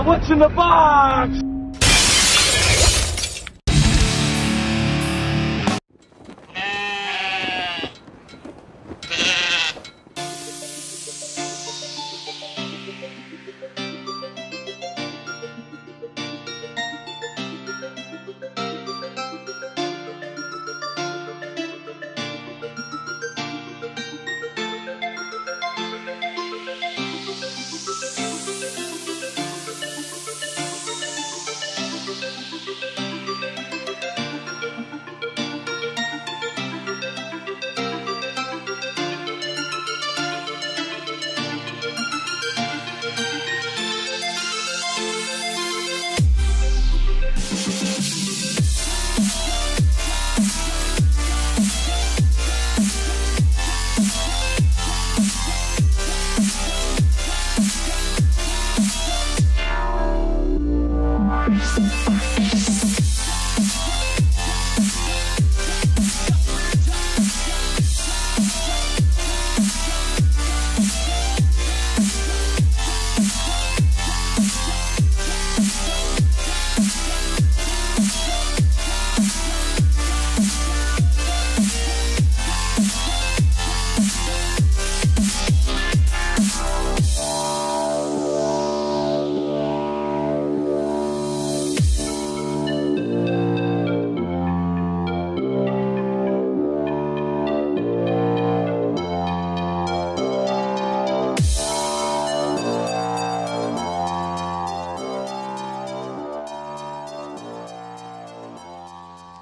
What's in the box?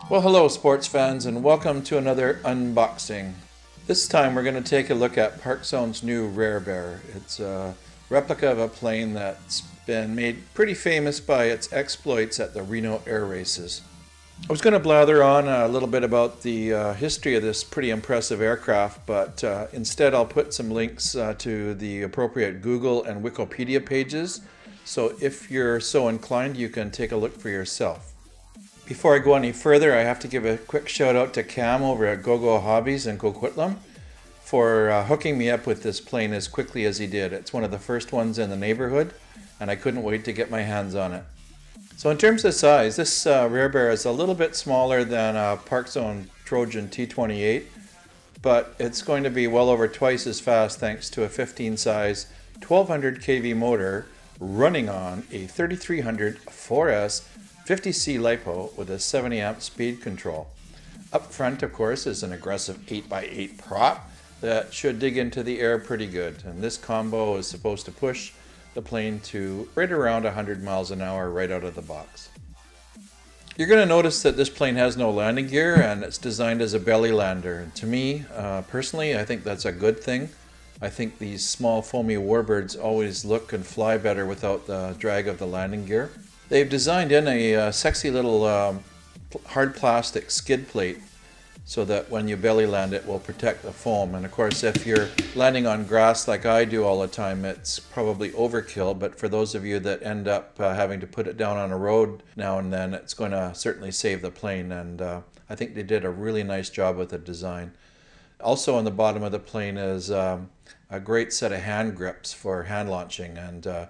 Well, hello sports fans, and welcome to another unboxing. This time we're going to take a look at Parkzone's new Rare Bear. It's a replica of a plane that's been made pretty famous by its exploits at the Reno air races. I was going to blather on a little bit about the history of this pretty impressive aircraft, but instead I'll put some links to the appropriate Google and Wikipedia pages, so if you're so inclined you can take a look for yourself. Before I go any further, I have to give a quick shout out to Cam over at Go Go Hobbies in Coquitlam for hooking me up with this plane as quickly as he did. It's one of the first ones in the neighborhood, and I couldn't wait to get my hands on it. So in terms of size, this Rare Bear is a little bit smaller than a Parkzone Trojan T28, but it's going to be well over twice as fast thanks to a 15 size 1200 kV motor running on a 3300 4S 50C Lipo with a 70 amp speed control. Up front, of course, is an aggressive 8x8 prop that should dig into the air pretty good, and this combo is supposed to push the plane to right around 100 miles an hour right out of the box. You're going to notice that this plane has no landing gear and it's designed as a belly lander. And to me, personally, I think that's a good thing. I think these small foamy warbirds always look and fly better without the drag of the landing gear. They've designed in a sexy little hard plastic skid plate so that when you belly land it will protect the foam. And of course, if you're landing on grass like I do all the time, it's probably overkill, but for those of you that end up having to put it down on a road now and then, it's going to certainly save the plane, and I think they did a really nice job with the design. Also on the bottom of the plane is a great set of hand grips for hand launching, and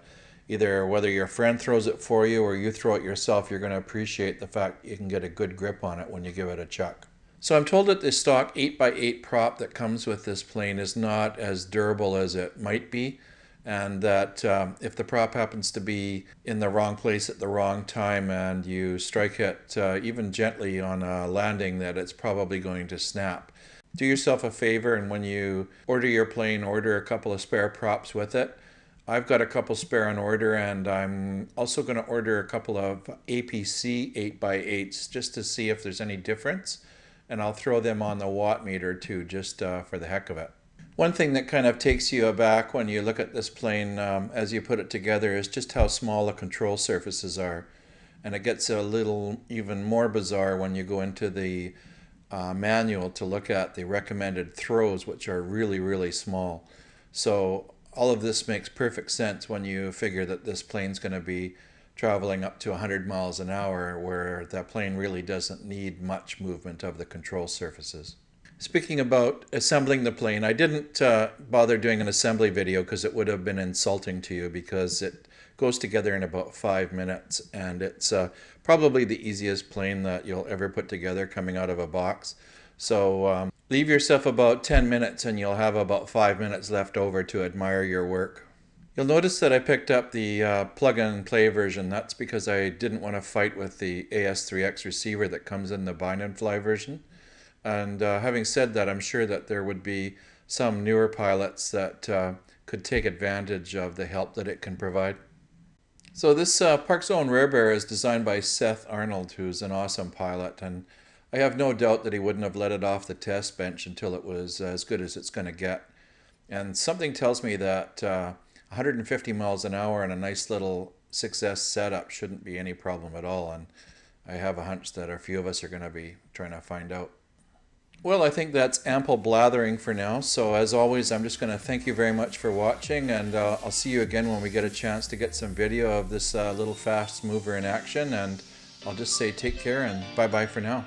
either whether your friend throws it for you or you throw it yourself, you're going to appreciate the fact you can get a good grip on it when you give it a chuck. So I'm told that the stock 8x8 prop that comes with this plane is not as durable as it might be, and that if the prop happens to be in the wrong place at the wrong time and you strike it even gently on a landing, that it's probably going to snap. Do yourself a favor, and when you order your plane, order a couple of spare props with it. I've got a couple spare on order, and I'm also going to order a couple of APC 8x8s just to see if there's any difference, and I'll throw them on the watt meter too, just for the heck of it. One thing that kind of takes you aback when you look at this plane as you put it together is just how small the control surfaces are, and it gets a little even more bizarre when you go into the manual to look at the recommended throws, which are really small. So all of this makes perfect sense when you figure that this plane's going to be traveling up to 100 miles an hour, where that plane really doesn't need much movement of the control surfaces. Speaking about assembling the plane, I didn't bother doing an assembly video because it would have been insulting to you, because it goes together in about 5 minutes, and it's probably the easiest plane that you'll ever put together coming out of a box. So leave yourself about 10 minutes and you'll have about 5 minutes left over to admire your work. You'll notice that I picked up the plug and play version. That's because I didn't want to fight with the AS3X receiver that comes in the bind and fly version. And having said that, I'm sure that there would be some newer pilots that could take advantage of the help that it can provide. So this Parkzone Rare Bear is designed by Seth Arnold, who's an awesome pilot, and I have no doubt that he wouldn't have let it off the test bench until it was as good as it's going to get. And something tells me that 150 miles an hour and a nice little 6S setup shouldn't be any problem at all, and I have a hunch that a few of us are going to be trying to find out. Well, I think that's ample blathering for now, so as always I'm just going to thank you very much for watching, and I'll see you again when we get a chance to get some video of this little fast mover in action, and I'll just say take care and bye bye for now.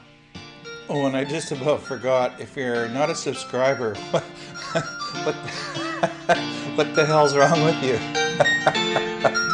Oh, and I just about forgot, if you're not a subscriber, what the hell's wrong with you?